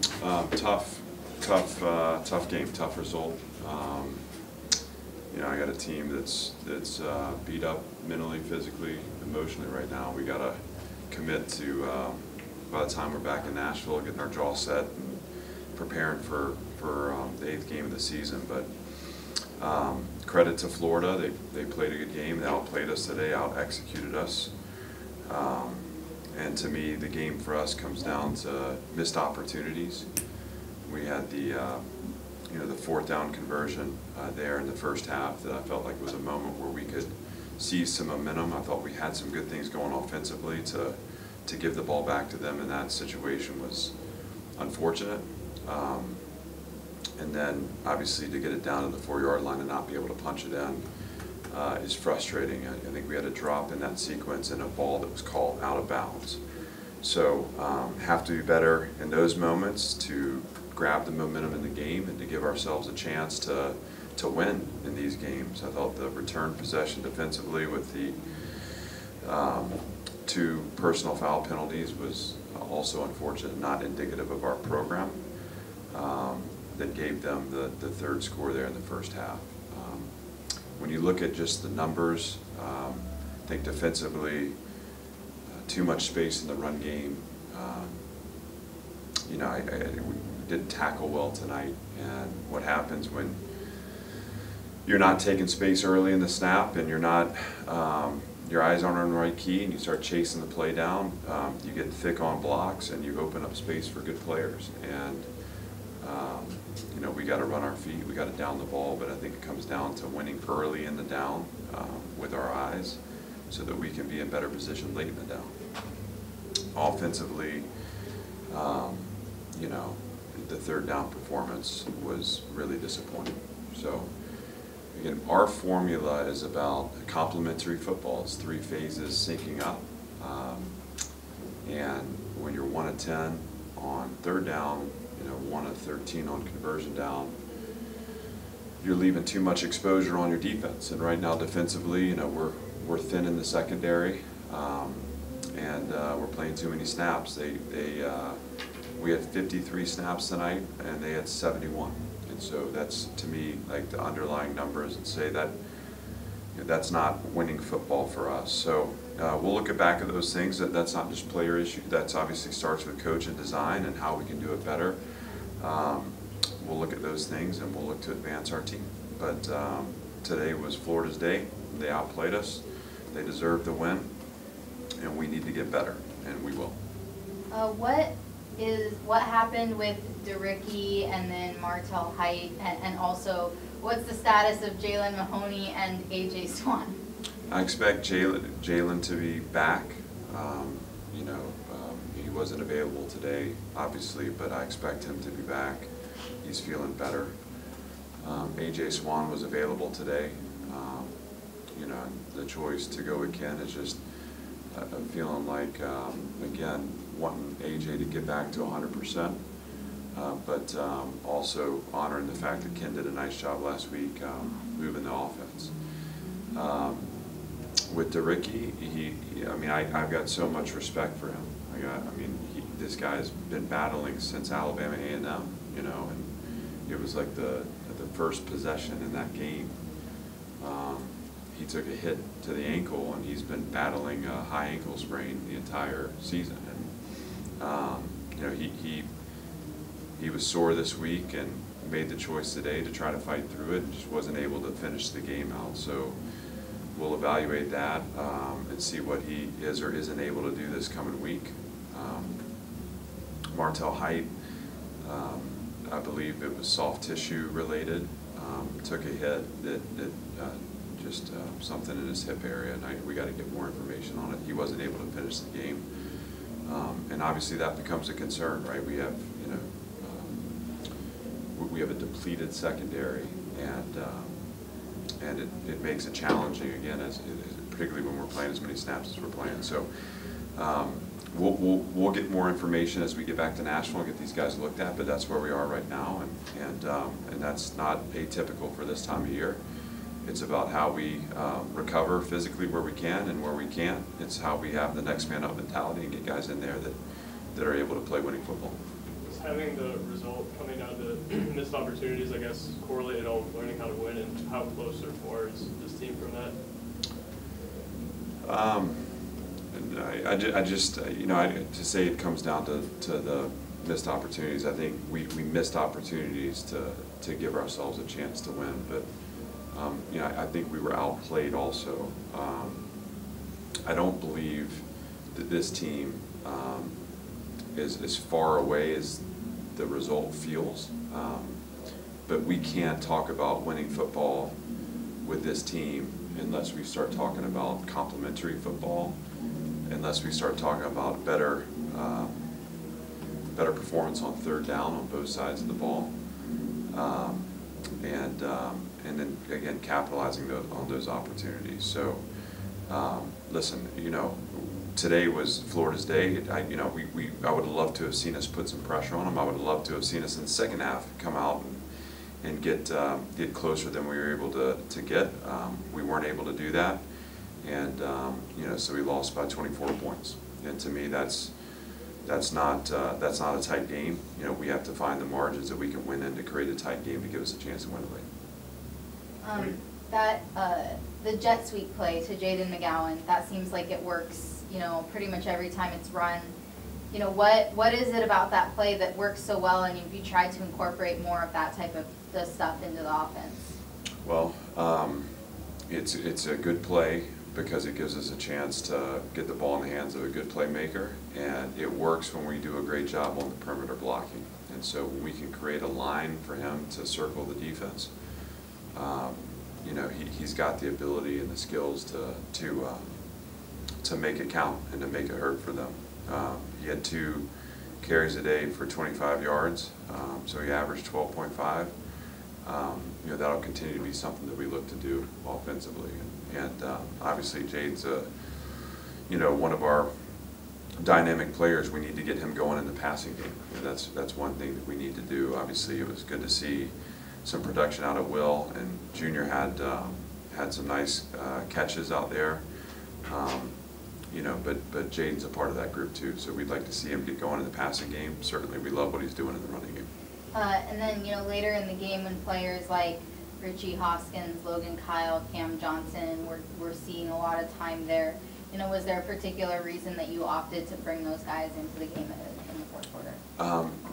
Tough game, tough result. You know, I got a team that's beat up mentally, physically, emotionally right now. We got to commit to by the time we're back in Nashville, getting our jaw set and preparing for the 8th game of the season. But credit to Florida, they played a good game. They outplayed us today, out-executed us. And to me, the game for us comes down to missed opportunities. We had the the 4th down conversion there in the first half that I felt like was a moment where we could seize some momentum. I thought we had some good things going offensively to give the ball back to them, and that situation was unfortunate. And then obviously to get it down to the 4-yard line and not be able to punch it in is frustrating. I think we had a drop in that sequence and a ball that was called out of bounds. So have to be better in those moments to grab the momentum in the game and to give ourselves a chance to win in these games. I thought the return possession defensively with the 2 personal foul penalties was also unfortunate, not indicative of our program, that gave them the 3rd score there in the first half. When you look at just the numbers, I think defensively, too much space in the run game. We didn't tackle well tonight, and what happens when you're not taking space early in the snap and you're not, your eyes aren't on the right key and you start chasing the play down, you get thick on blocks and you open up space for good players. And we got to run our feet, we got to down the ball, but I think it comes down to winning early in the down with our eyes so that we can be in better position late in the down. Offensively, the 3rd down performance was really disappointing. So again, our formula is about complementary football. It's 3 phases syncing up, and when you're 1 of 10 on 3rd down, 1 of 13 on conversion down, you're leaving too much exposure on your defense. And right now defensively, we're thin in the secondary, and we're playing too many snaps. We had 53 snaps tonight, and they had 71. And so that's, to me, like the underlying numbers that say that that's not winning football for us. So we'll look back at those things. That's not just player issue. That's obviously starts with coach and design and how we can do it better. We'll look at those things and we'll look to advance our team. But today was Florida's day. They outplayed us. They deserved the win, and we need to get better, and we will. What happened with DeRicky and then Martel Height, and also what's the status of Jalen Mahoney and AJ Swan? I expect Jalen to be back. He wasn't available today, obviously, but I expect him to be back. He's feeling better. AJ Swan was available today. The choice to go with Ken is just I'm feeling like, again, wanting AJ to get back to 100%, but also honoring the fact that Ken did a nice job last week moving the offense. With DeRicky, I've got so much respect for him. This guy's been battling since Alabama A&M, and it was like the first possession in that game. He took a hit to the ankle, and he's been battling a high ankle sprain the entire season. And he was sore this week and made the choice today to try to fight through it, and just wasn't able to finish the game out. So we'll evaluate that and see what he is or isn't able to do this coming week. Martel Height, I believe it was soft tissue related. Took a hit that just something in his hip area, and we got to get more information on it. He wasn't able to finish the game, and obviously that becomes a concern, right? We have, we have a depleted secondary, and it makes it challenging again, particularly when we're playing as many snaps as we're playing. So we'll get more information as we get back to Nashville and get these guys looked at, but that's where we are right now, and that's not atypical for this time of year. It's about how we recover physically where we can, and where we can't, it's how we have the next man up mentality and get guys in there that are able to play winning football. having the result coming down to missed opportunities, I guess, correlate at all with learning how to win, and how close or far is this team from that? I just to say it comes down to the missed opportunities. I think we missed opportunities to give ourselves a chance to win, but I think we were outplayed also. I don't believe that this team is as far away as the result feels, but we can't talk about winning football with this team unless we start talking about complementary football, unless we start talking about better performance on third down on both sides of the ball, and then again capitalizing on those opportunities. So listen, today was Florida's day. I would have loved to have seen us put some pressure on them. I would have loved to have seen us in the second half come out and get closer than we were able to get. We weren't able to do that, and so we lost by 24 points. And to me, that's not a tight game. We have to find the margins that we can win in to create a tight game to give us a chance to win the league. The jet sweep play to Jaden McGowan, that seems like it works, pretty much every time it's run. What is it about that play that works so well, and you tried to incorporate more of that type of the stuff into the offense? Well, it's a good play because it gives us a chance to get the ball in the hands of a good playmaker, and it works when we do a great job on the perimeter blocking. And so when we can create a line for him to circle the defense, he's got the ability and the skills to make it count and to make it hurt for them. He had 2 carries a day for 25 yards, so he averaged 12.5. That'll continue to be something that we look to do offensively. And obviously Jade's one of our dynamic players. We need to get him going in the passing game. That's one thing that we need to do. Obviously it was good to see some production out of Will, and Junior had some nice catches out there. But Jaden's a part of that group too, so we'd like to see him get going in the passing game. Certainly we love what he's doing in the running game. And then, later in the game when players like Richie Hoskins, Logan Kyle, Cam Johnson, we're seeing a lot of time there. Was there a particular reason that you opted to bring those guys into the game in the fourth quarter?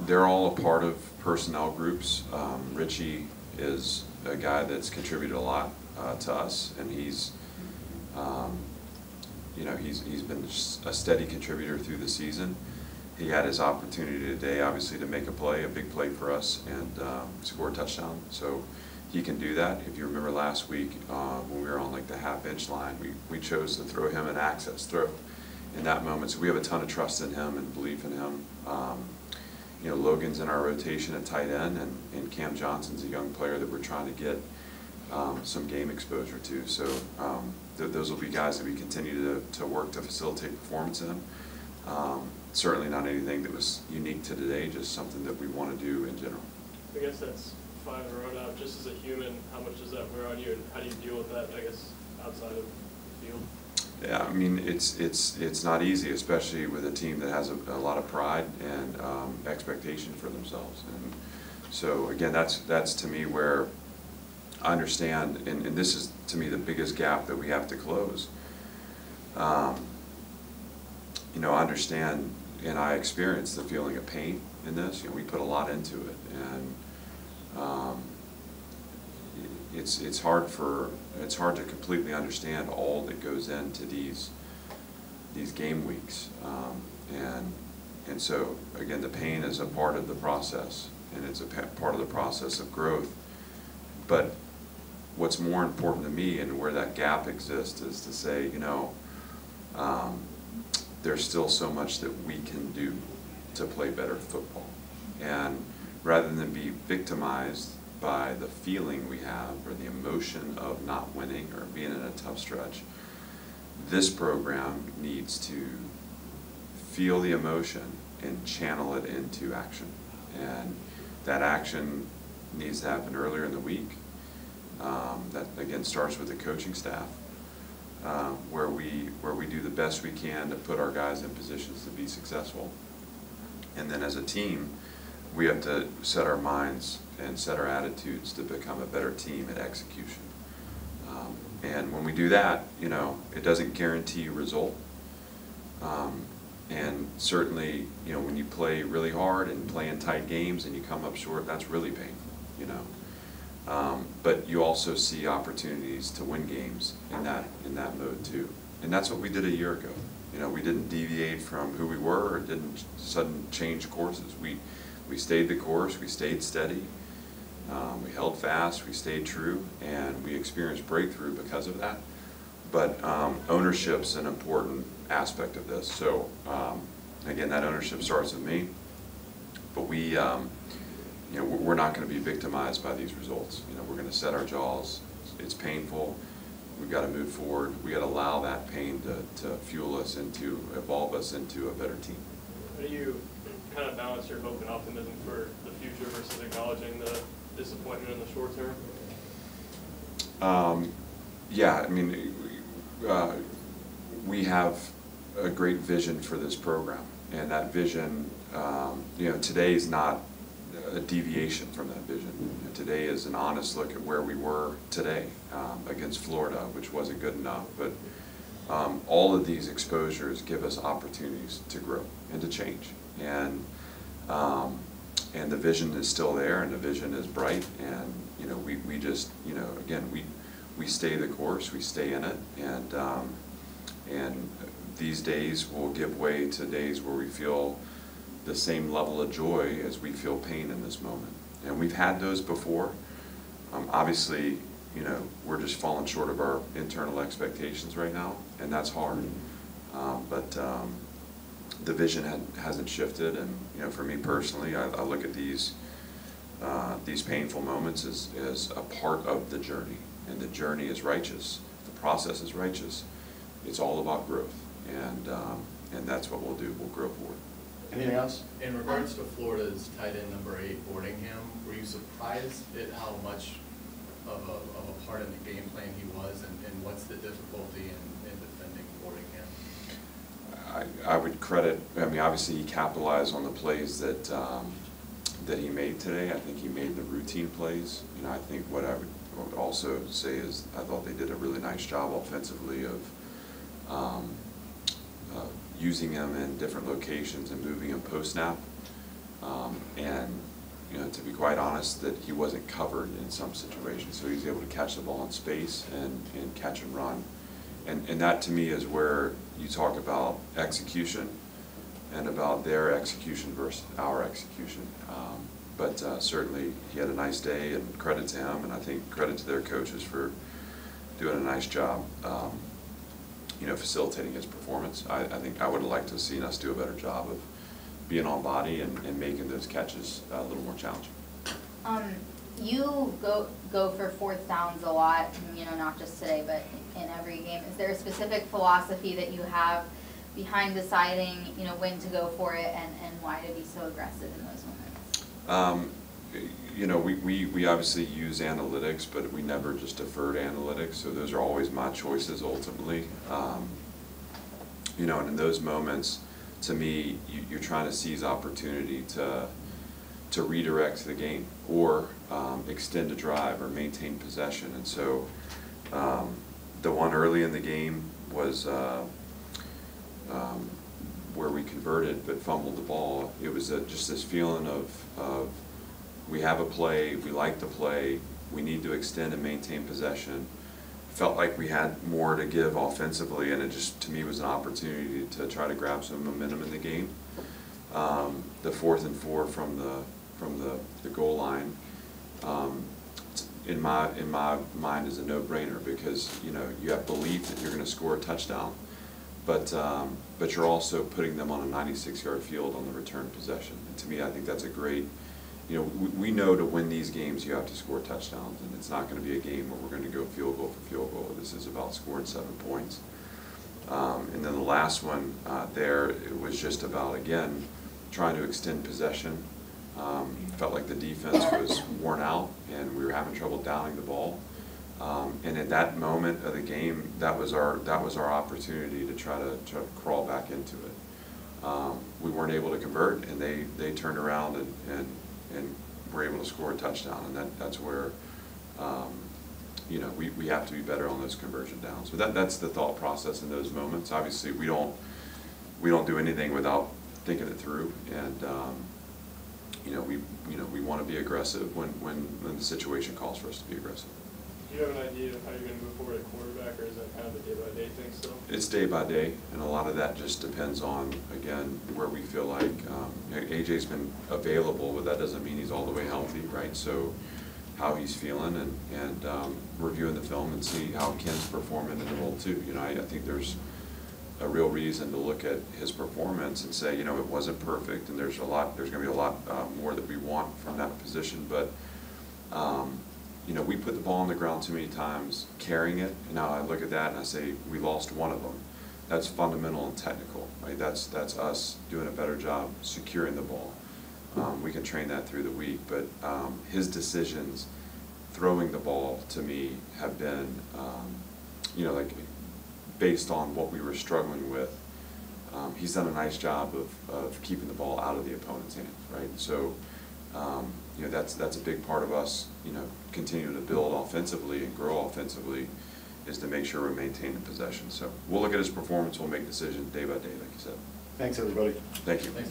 They're all a part of personnel groups. Richie is a guy that's contributed a lot to us, and he's been a steady contributor through the season. He had his opportunity today, obviously, to make a big play for us, and score a touchdown. So he can do that. If you remember last week when we were on like the half-inch line, we chose to throw him an access throw in that moment. So we have a ton of trust in him and belief in him. Logan's in our rotation at tight end, and Cam Johnson's a young player that we're trying to get some game exposure to. So those will be guys that we continue to work to facilitate performance in. Certainly not anything that was unique to today, just something that we want to do in general. I guess that's 5 in a row now. Just as a human, how much does that wear on you, and how do you deal with that, I guess, outside of the field? Yeah, I mean, it's not easy, especially with a team that has a lot of pride and expectation for themselves. And so again, that's to me where I understand, and this is to me the biggest gap that we have to close. I understand, and I experience the feeling of pain in this. We put a lot into it, and it's hard to completely understand all that goes into these game weeks, and so again, the pain is a part of the process, and it's a part of the process of growth. But what's more important to me, and where that gap exists, is to say, there's still so much that we can do to play better football, and rather than be victimized by the feeling we have or the emotion of not winning or being in a tough stretch, this program needs to feel the emotion and channel it into action. And that action needs to happen earlier in the week. That again starts with the coaching staff, where we do the best we can to put our guys in positions to be successful. And then as a team, we have to set our minds and set our attitudes to become a better team at execution. And when we do that, you know, it doesn't guarantee a result. And certainly, you know, when you play really hard and play in tight games and you come up short, that's really painful, you know. But you also see opportunities to win games in that mode too. And that's what we did a year ago. You know, we didn't deviate from who we were or didn't suddenly change courses. We stayed the course, we stayed steady, we held fast, we stayed true, and we experienced breakthrough because of that. But ownership's an important aspect of this. So again, that ownership starts with me. But we, you know, we're not going to be victimized by these results. You know, we're going to set our jaws. It's painful. We've got to move forward. We got to allow that pain to fuel us evolve us into a better team. How do you kind of balance your hope and optimism for the future versus acknowledging the disappointment in the short term? Yeah, I mean, we have a great vision for this program, and that vision, you know, today is not a deviation from that vision. Today is an honest look at where we were today against Florida, which wasn't good enough. But all of these exposures give us opportunities to grow and to change. And the vision is still there, and the vision is bright. And you know, we just, you know, again, we stay the course, we stay in it, and these days will give way to days where we feel the same level of joy as we feel pain in this moment. And we've had those before. Obviously, you know, we're just falling short of our internal expectations right now, and that's hard. But the vision hasn't shifted, and you know, for me personally, I look at these painful moments as a part of the journey, and the journey is righteous. The process is righteous. It's all about growth, and that's what we'll do. We'll grow forward. Anything else? In regards to Florida's tight end number 8, Boardingham, were you surprised at how much of a part in the game plan he was, and what's the difficulty in defending Boardingham? I would credit, I mean, obviously he capitalized on the plays that he made today. I think he made the routine plays. You know, I think what I would also say is I thought they did a really nice job offensively of using him in different locations and moving him post-snap. And, you know, to be quite honest, that he wasn't covered in some situations. So he was able to catch the ball in space and catch and run. And that to me is where you talk about execution and about their execution versus our execution. But certainly he had a nice day, and credit to him, and I think credit to their coaches for doing a nice job. You know, facilitating his performance. I think I would have liked to have seen us do a better job of being on body and making those catches a little more challenging. You go for fourth downs a lot, you know, not just today, but in every game. Is there a specific philosophy that you have behind deciding, you know, when to go for it and why to be so aggressive in those moments? You know, we obviously use analytics, but we never just defer to analytics, so those are always my choices ultimately. You know, and in those moments, to me, you're trying to seize opportunity to redirect the game or extend a drive or maintain possession. And so the one early in the game was where we converted but fumbled the ball. It was just this feeling of we have a play, we like the play, we need to extend and maintain possession. Felt like we had more to give offensively, and it just, to me, was an opportunity to try to grab some momentum in the game. The 4th and 4 from the goal line, in my mind, is a no-brainer, because you know you have belief that you're going to score a touchdown, but you're also putting them on a 96-yard field on the return possession. And to me, I think that's a great. You know, we know to win these games you have to score touchdowns, and it's not going to be a game where we're going to go field goal for field goal. This is about scoring 7 points. And then the last one there, it was just about, again, trying to extend possession. Felt like the defense was worn out, and we were having trouble downing the ball. And at that moment of the game, that was our opportunity to try to crawl back into it. we weren't able to convert, and they turned around and were able to score a touchdown, and that's where you know, we have to be better on those conversion downs. But that's the thought process in those moments. Obviously, we don't do anything without thinking it through, and you know, we want to be aggressive when the situation calls for us to be aggressive. Do you have an idea of how you're going to move forward at quarterback, or is that kind of a day-by-day thing still? It's day by day, and a lot of that just depends on, again, where we feel like you know, AJ's been available, but that doesn't mean he's all the way healthy, right? So how he's feeling, and reviewing the film and see how Ken's performing in the role too. You know, I think there's a real reason to look at his performance and say, you know, it wasn't perfect, and there's going to be a lot more that we want from that position, but you know, we put the ball on the ground too many times, carrying it, and now I look at that and I say, we lost one of them. That's fundamental and technical, right? That's us doing a better job securing the ball. We can train that through the week, but his decisions throwing the ball to me have been, you know, like based on what we were struggling with. He's done a nice job of keeping the ball out of the opponent's hands, right? So, you know, that's a big part of us, you know, continuing to build offensively and grow offensively, is to make sure we're maintaining possession. So we'll look at his performance, we'll make decisions day by day, like you said. Thanks, everybody. Thank you. Thanks.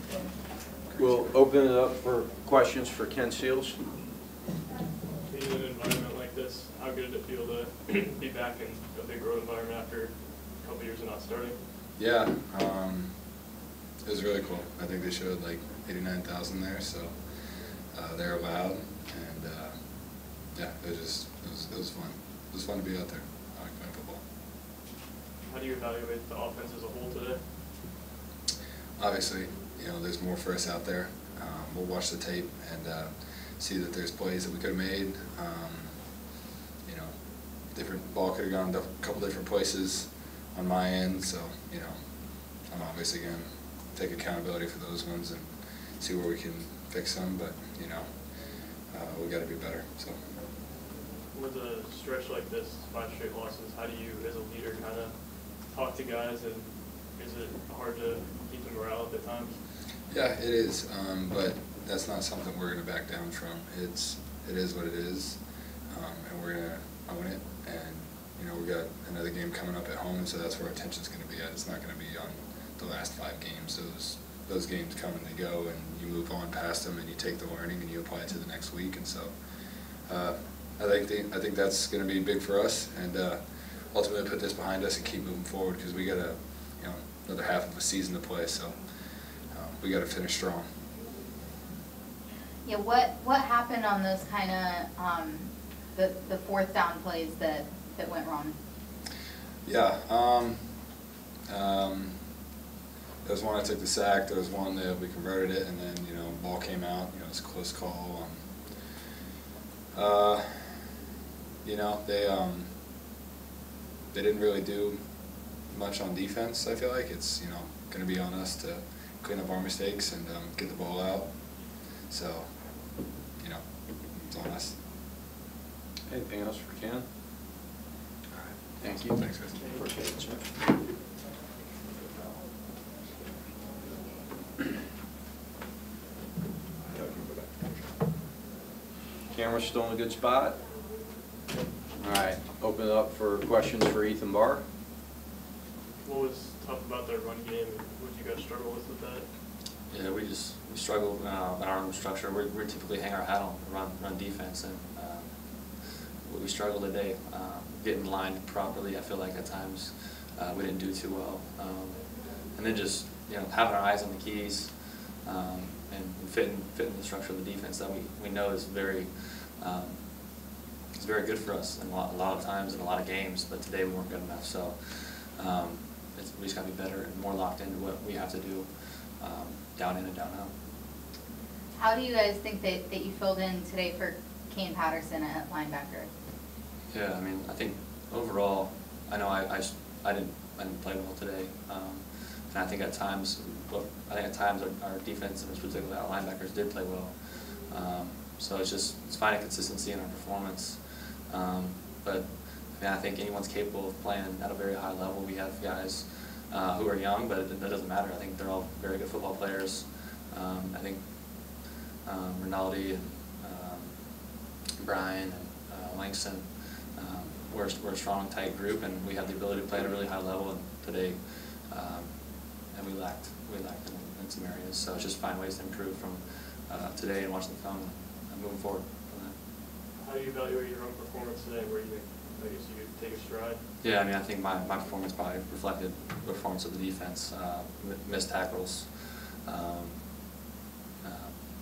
We'll open it up for questions for Ken Seals. Being in an environment like this, how good did it feel to be back in a big road environment after a couple years of not starting? Yeah, it was really cool. I think they showed like 89,000 there, so they're loud, and yeah, it was fun. It was fun to be out there playing football. How do you evaluate the offense as a whole today? Obviously, you know, there's more for us out there. We'll watch the tape and see that there's plays that we could have made. You know, different ball could have gone a couple different places on my end, so you know, I'm obviously going to take accountability for those ones and see where we can fix them. But you know, we got to be better. So. With a stretch like this, 5 straight losses, how do you, as a leader, kind of talk to guys, and is it hard to keep the morale up at times? Yeah, it is, but that's not something we're going to back down from. It is what it is, and we're going to own it. And you know, we got another game coming up at home, and so that's where our attention's going to be at. It's not going to be on the last 5 games. Those games come and they go, and you move on past them, and you take the learning and you apply it to the next week. And so, I think that's going to be big for us, and ultimately put this behind us and keep moving forward, because we got another half of a season to play. So. We got to finish strong. Yeah, what happened on those kind of the 4th down plays that went wrong? Yeah, there was one I took the sack. There was one that we converted it, and then you know, ball came out. You know, it's a close call. You know, they didn't really do much on defense. I feel like it's, you know, going to be on us to clean up our mistakes and get the ball out. So, you know, it's on us. Anything else for Ken? All right. Thank you. Thanks, guys. Appreciate it, sir. Camera's still in a good spot? All right, open it up for questions for Ethan Barr. What was tough about their run game, and what did you guys struggle with that? Yeah, we struggle in our own structure. We typically hang our hat on run defense, and we struggle today getting lined properly. I feel like at times we didn't do too well, and then just, you know, having our eyes on the keys and fitting the structure of the defense that we know is very good for us in a lot of times in a lot of games. But today we weren't good enough, so. We just got to be better and more locked into what we have to do, down in and down out. How do you guys think that you filled in today for Kane Patterson at linebacker? Yeah, I mean, I think overall, I know I didn't play well today, and I think at times, our defense, and particularly our linebackers, did play well. So it's finding consistency in our performance, but. I mean, I think anyone's capable of playing at a very high level. We have guys who are young, but that doesn't matter. I think they're all very good football players. I think Rinaldi and Brian and Langston, we're a strong, tight group, and we have the ability to play at a really high level. And today, and we lacked in some areas. So it's just find ways to improve from today and watching the film and moving forward from that. How do you evaluate your own performance today? Where do you think, I guess you could take a stride? Yeah, I mean, I think my performance probably reflected the performance of the defense. Missed tackles,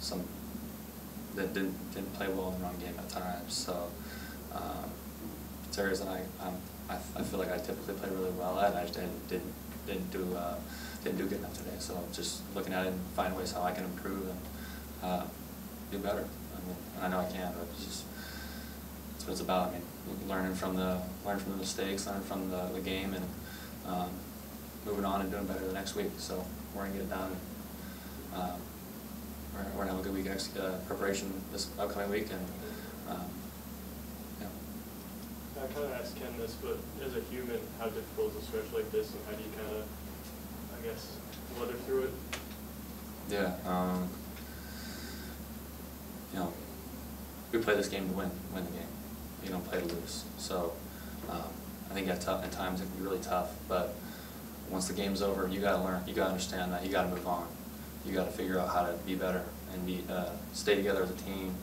some that didn't play well in the run game at times. So it's areas that I feel like I typically play really well at. I just didn't do good enough today. So just looking at it and find ways how I can improve and do better. I mean, and I know I can, but it's just that's what it's about. I mean, learning from the mistakes, learning from the game, and moving on and doing better the next week. So we're gonna get it done. We're gonna have a good week preparation this upcoming week, and I kind of asked Ken this, but as a human, how difficult is a stretch like this, and how do you kind of, I guess, weather through it? Yeah, you know, we play this game to win the game. You don't play to lose. So I think at times it can be really tough, but once the game's over, you gotta learn, you gotta understand that, you gotta move on. You gotta figure out how to be better and stay together as a team,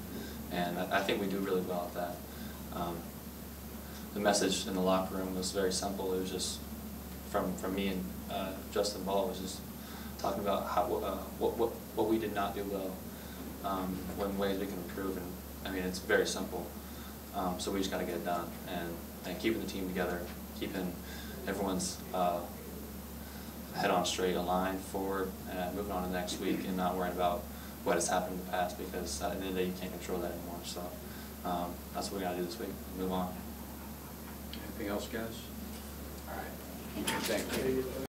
and I think we do really well at that. The message in the locker room was very simple. It was just from me and Justin Ball was just talking about how what we did not do well, what ways we can improve, and I mean it's very simple. So we just got to get it done, and keeping the team together, keeping everyone's head on straight, aligned forward, and moving on to the next week, and not worrying about what has happened in the past, because at the end of the day you can't control that anymore. So that's what we got to do this week. Move on. Anything else, guys? All right. Thank you.